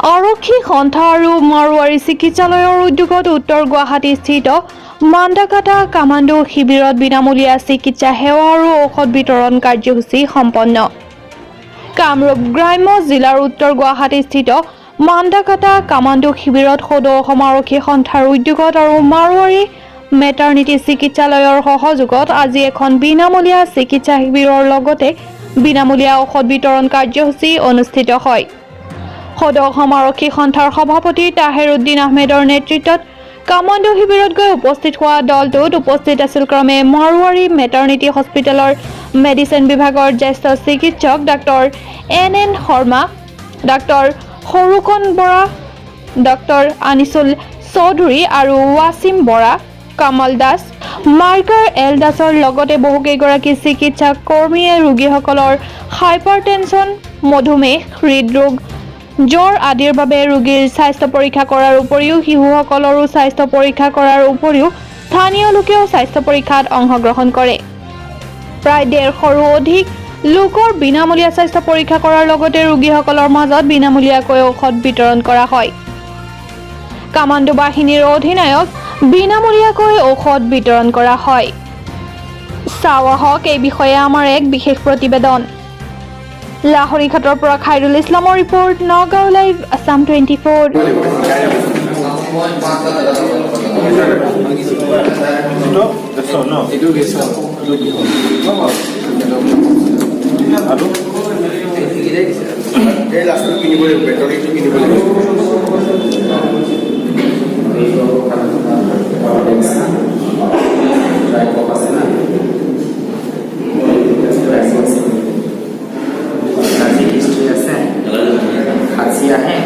আৰক্ষী সন্থা আৰু মাৰোৱাৰী চিকিৎসালয়ৰ উদ্যোগত উত্তৰ গুৱাহাটীস্থিত মাণ্ডাকাটা কামাণ্ডো শিবিৰত বিনামূলীয়া চিকিৎসা সেৱা আৰু ঔষধ বিতৰণ কাৰ্যসূচী সম্পন্ন। কামৰূপ গ্ৰাম্য জিলাৰ উত্তৰ গুৱাহাটীস্থিত মাণ্ডাকাটা কামাণ্ডো শিবিৰত সদৌ অসম আৰক্ষী সন্থাৰ উদ্যোগত আৰু মাৰোৱাৰী মেটাৰনিটি চিকিৎসালয়ৰ সহযোগত আজি এখন বিনামূলীয়া চিকিৎসা শিবিৰৰ লগতে বিনামূলীয়া ঔষধ বিতৰণ কাৰ্যসূচী অনুষ্ঠিত হয়। সদৌ অসম আৰক্ষী সন্থাৰ সভাপতি তাহেৰ উদ্দিন আহমেদৰ নেতৃত্বত কামাণ্ডো শিবিৰত গৈ উপস্থিত হোৱা দলটোত উপস্থিত আছিল ক্ৰমে মাৰোৱাৰী মেটাৰনিটি হস্পিটেলৰ মেডিচিন বিভাগৰ জ্যেষ্ঠ চিকিৎসক doctor N Sharma, doctor Sarukon Bora, doctor Anisul Choudhury আৰু ৱাছিম বৰা, কামাল দাস, মাৰ্কাৰ এল দাসৰ লগতে বহুকেইগৰাকী চিকিৎসা কৰ্মীয়ে ৰোগীসকলৰ হাইপাৰটেনচন, মধুমেহ, হৃদৰোগ, জ্বৰ আদিৰ বাবে ৰোগীৰ স্বাস্থ্য পৰীক্ষা কৰাৰ উপৰিও শিশুসকলৰো স্বাস্থ্য পৰীক্ষা কৰাৰ উপৰিও স্থানীয় লোকেও স্বাস্থ্য পৰীক্ষাত অংশগ্ৰহণ কৰে। প্ৰায় 150ৰো অধিক লোকৰ বিনামূলীয়া স্বাস্থ্য পৰীক্ষা কৰাৰ লগতে ৰোগীসকলৰ মাজত বিনামূলীয়াকৈ ঔষধ বিতৰণ কৰা হয়। কামাণ্ডো বাহিনীৰ অধিনায়ক বিনামূলীয়াকৈ ঔষধ বিতৰণ কৰা হয়। চাওঁ আহক এই বিষয়ে আমাৰ এক বিশেষ প্ৰতিবেদন। লাহৰীঘাটৰ পৰা খাইৰুল ইছলামৰ ৰিপৰ্ট, নগাঁও লাইভ, আছাম 24। खांसी है